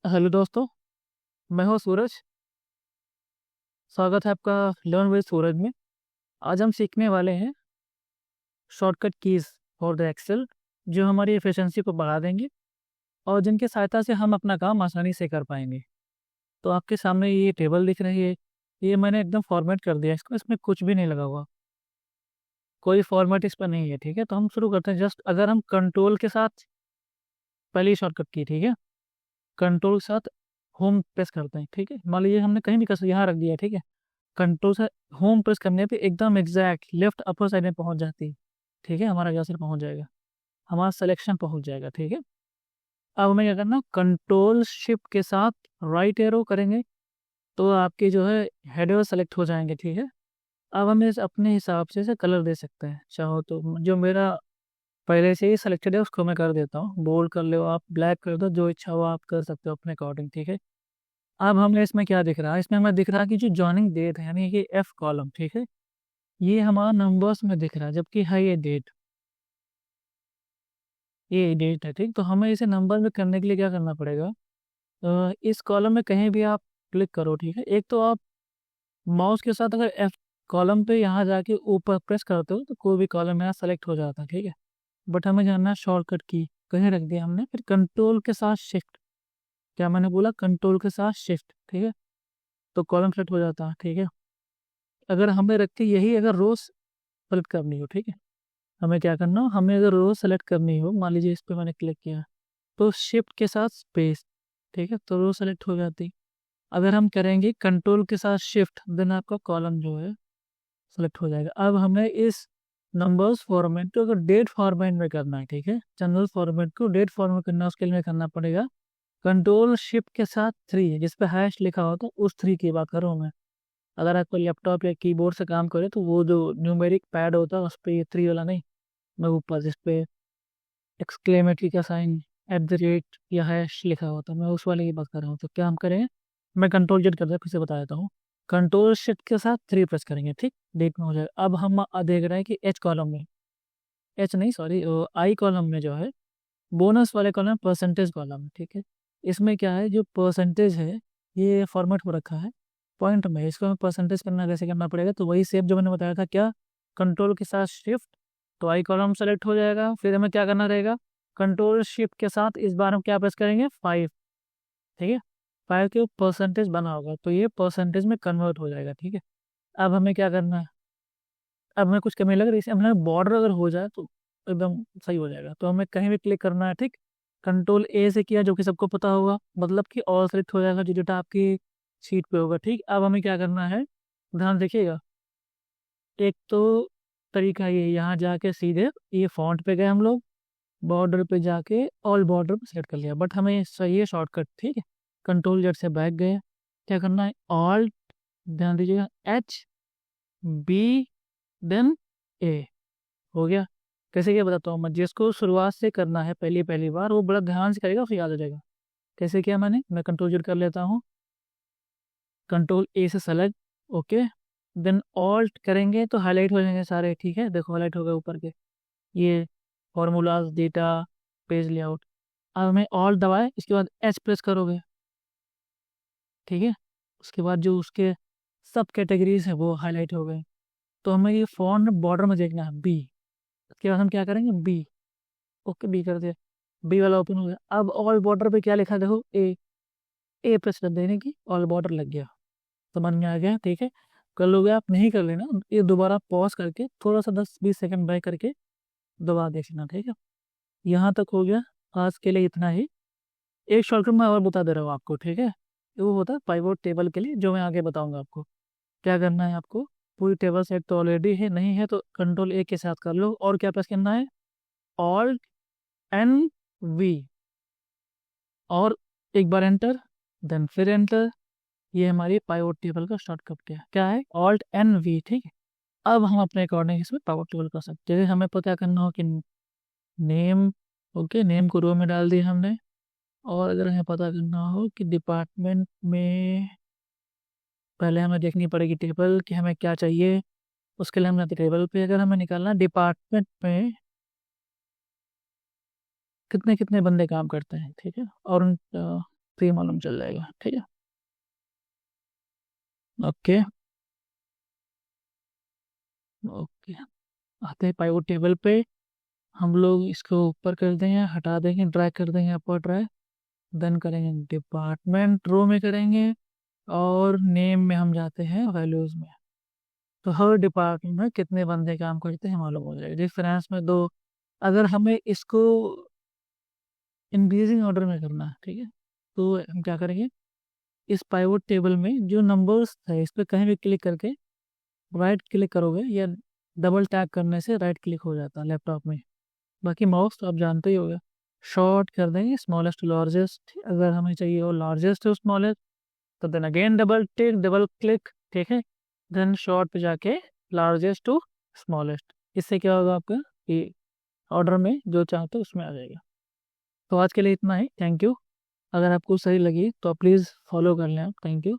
Hello दोस्तों। मैं हूँ सूरज। स्वागत है आपका लर्न विद सूरज में। आज हम सीखने वाले हैं shortcut keys for the Excel, जो हमारी एफिशिएंसी को बढ़ा देंगे और जिनकी सहायता से हम अपना काम आसानी से कर पाएंगे। तो आपके सामने ये टेबल दिख रही है, ये मैंने एकदम फॉर्मेट कर दिया इसको, इसमें कुछ भी नहीं लगा हुआ, कोई फॉर्मेट इस पर नहीं है। ठीक है, तो हम शुरू करते हैं। जस्ट अगर हम कंट्रोल के साथ, पहली शॉर्टकट की, ठीक है, कंट्रोल के साथ होम प्रेस करते हैं। ठीक है, मान लीजिए हमने कहीं भी कस यहाँ रख दिया है, ठीक है, कंट्रोल से होम प्रेस करने पे एकदम एग्जैक्ट लेफ्ट अपर साइड में पहुंच जाती है। ठीक है, हमारा कर्सर पहुंच जाएगा, हमारा सिलेक्शन पहुंच जाएगा। ठीक है, अब हमें क्या करना, कंट्रोल शिफ्ट के साथ राइट एरो करेंगे तो आपके जो है हेडर सेलेक्ट हो जाएंगे। ठीक है, अब हम इस अपने हिसाब से इसे कलर दे सकते हैं, चाहो तो जो मेरा पहले से ही सेलेक्टेड है उसको मैं कर देता हूँ, बोल्ड कर लो आप, ब्लैक कर दो, जो इच्छा हो आप कर सकते हो अपने अकॉर्डिंग। ठीक है, अब हमें इसमें क्या दिख रहा है, इसमें हमें दिख रहा है कि जो जॉइनिंग डेट है यानी कि एफ कॉलम, ठीक है, ये हमारा नंबर्स में दिख रहा है, जबकि है ये डेट, ये डेट है। ठीक, तो हमें इसे नंबर में करने के लिए क्या करना पड़ेगा, इस कॉलम में कहीं भी आप क्लिक करो। ठीक है, एक तो आप माउस के साथ अगर एफ कॉलम पे यहाँ जाके ऊपर प्रेस करते हो तो कोई भी कॉलम यहाँ सेलेक्ट हो जाता है। ठीक है, बट हमें जानना है शॉर्टकट की कहीं रख दिया हमने, फिर कंट्रोल के साथ शिफ्ट, क्या मैंने बोला, कंट्रोल के साथ शिफ्ट। ठीक है, तो कॉलम सेलेक्ट हो जाता है। ठीक है, अगर हमें रख के यही अगर रोज सेलेक्ट करनी हो, ठीक है, हमें क्या करना हो, हमें अगर रो सेलेक्ट करनी हो, मान लीजिए इस पे मैंने क्लिक किया तो शिफ्ट के साथ स्पेस, ठीक है, तो रो सेलेक्ट हो जाती। अगर हम करेंगे कंट्रोल के साथ शिफ्ट, देन आपका कॉलम जो है सेलेक्ट हो जाएगा। अब हमें इस नंबर्स फॉर्मेट को अगर डेट फॉर्मेट में करना है, ठीक है, जनरल फॉर्मेट को डेट फॉर्मेट करना है, उसके लिए करना पड़ेगा कंट्रोल शिफ्ट के साथ 3 है, जिस पे हैश लिखा होता है उस 3 की बात करूँ मैं। अगर आपको लैपटॉप या कीबोर्ड से काम करे तो वो जो न्यूमेरिक पैड होता है उस पर ये 3 वाला नहीं, मैं ऊपर जिस पे एक्सक्लेमेटरी का साइन, एट द रेट या हैश लिखा होता है, मैं उस वाले की बात कर रहा हूँ। तो क्या हम करेंगे, मैं कंट्रोल जेड करता फिर से बता देता हूँ, कंट्रोल शिफ्ट के साथ 3 प्रेस करेंगे, ठीक, डेट में हो जाएगा। अब हम देख रहे हैं कि एच कॉलम में, एच नहीं सॉरी, आई कॉलम में जो है बोनस वाले कॉलम परसेंटेज कॉलम है। ठीक है, इसमें क्या है, जो परसेंटेज है ये फॉर्मेट हो रखा है पॉइंट में, इसको हमें परसेंटेज करना कैसे करना पड़ेगा, तो वही सेप जो मैंने बताया था, क्या, कंट्रोल के साथ शिफ्ट, तो आई कॉलम सेलेक्ट हो जाएगा। फिर हमें क्या करना रहेगा, कंट्रोल शिफ्ट के साथ इस बार हम क्या प्रेस करेंगे, 5। ठीक है, 5 के परसेंटेज बना होगा तो ये परसेंटेज में कन्वर्ट हो जाएगा। ठीक है, अब हमें क्या करना है, अब हमें कुछ कमी लग रही है, हमें बॉर्डर अगर हो जाए तो एकदम सही हो जाएगा। तो हमें कहीं भी क्लिक करना है, ठीक, कंट्रोल ए से किया जो कि सबको पता होगा, मतलब कि ऑल सेलेक्ट हो जाएगा जो डेटा आपकी शीट पे होगा। ठीक, अब हमें क्या करना है, ध्यान देखिएगा, एक तो तरीका ये, यहाँ जाके सीधे ये फॉन्ट पे गए हम लोग, बॉर्डर पे जाके ऑल बॉर्डर पे सेलेक्ट कर लिया, बट हमें सही है शॉर्टकट। ठीक है, कंट्रोल जेड से बैक गए, क्या करना है, ऑल, ध्यान दीजिएगा, एच बी देन ए, हो गया। कैसे क्या बताता हूँ मैं, जिसको शुरुआत से करना है पहली पहली बार वो बड़ा ध्यान से करेगा, उसे याद हो जाएगा। कैसे किया मैंने, मैं कंट्रोल जेड कर लेता हूँ, कंट्रोल ए से सेलेक्ट, ओके, देन ऑल्ट करेंगे तो हाईलाइट हो जाएंगे सारे। ठीक है, देखो हाईलाइट हो गए ऊपर के, ये फॉर्मूलाज, डेटा, पेज लेआउट। अब हमें ऑल्ट दबाए, इसके बाद एच प्रेस करोगे, ठीक है, उसके बाद जो उसके सब कैटेगरीज है वो हाईलाइट हो गए। तो हमें ये फॉन्ट बॉर्डर में देखना है बी, उसके बाद हम क्या करेंगे, बी, ओके, बी कर दिया, बी वाला ओपन हो गया। अब ऑल बॉर्डर पे क्या लिखा है, देखो ए, ए प्रेस कर देने की ऑल बॉर्डर लग गया, समझ में आ गया। ठीक है, कर लोगे आप, नहीं कर लेना, ये दोबारा पॉज करके थोड़ा सा 10-20 सेकंड बैक करके दोबारा देख लेना। ठीक है, यहाँ तक हो गया, आज के लिए इतना ही। एक शॉर्टकट मैं और बता दे रहा हूँ आपको, ठीक है, वो होता है पाइवोट टेबल के लिए, जो मैं आगे बताऊंगा आपको। क्या करना है आपको, पूरी टेबल सेट तो ऑलरेडी है, नहीं है तो कंट्रोल ए के साथ कर लो, और क्या प्रेस करना है, ऑल्ट एन वी, और एक बार एंटर, देन फिर एंटर। ये हमारी पाइवोट टेबल का शॉर्टकट क्या है, ऑल्ट एन वी। ठीक है, अब हम अपने अकॉर्डिंग इसमें पाइवोट टेबल कर सकते हैं। जैसे हमें पता करना हो कि नेम, ओके, नेम को रो में डाल दिया हमने, और अगर हमें पता करना हो कि डिपार्टमेंट में, पहले हमें देखनी पड़ेगी टेबल कि हमें क्या चाहिए, उसके लिए हम जाते टेबल पे, अगर हमें निकालना डिपार्टमेंट में कितने कितने बंदे काम करते हैं, ठीक है, और तो ये मालूम चल जाएगा। ठीक है, ओके ओके। आते हैं पाइवट टेबल पे। हम लोग इसको ऊपर कर देंगे, हटा देंगे, ड्रैग कर देंगे अपर ड्रैग। देन करेंगे डिपार्टमेंट रो में करेंगे, और नेम में हम जाते हैं वैल्यूज में। तो हर डिपार्टमेंट में कितने बंदे काम करते हैं मालूम हो जाएगा। जिस फाइनेंस में दो, अगर हमें इसको इंक्रीजिंग ऑर्डर में करना है, ठीक है, तो हम क्या करेंगे, इस पाइवट टेबल में जो नंबर्स है इस पर कहीं भी क्लिक करके राइट क्लिक करोगे, या डबल टैप करने से राइट क्लिक हो जाता है लैपटॉप में। बाकी माउस तो आप जानते ही होगा, शॉर्ट कर देंगे स्मॉलेस्ट टू लार्जेस्ट। अगर हमें चाहिए हो लार्जेस्ट टू स्मॉलेस्ट, तो then again double tick, double click, ठीक है, देन शॉर्ट पे जाके लार्जेस्ट टू स्मॉलेस्ट। इससे क्या होगा आपका कि ऑर्डर में जो चाहते हो उसमें आ जाएगा। तो आज के लिए इतना ही, थैंक यू। अगर आपको सही लगी तो प्लीज़ फॉलो कर लें आप, थैंक यू।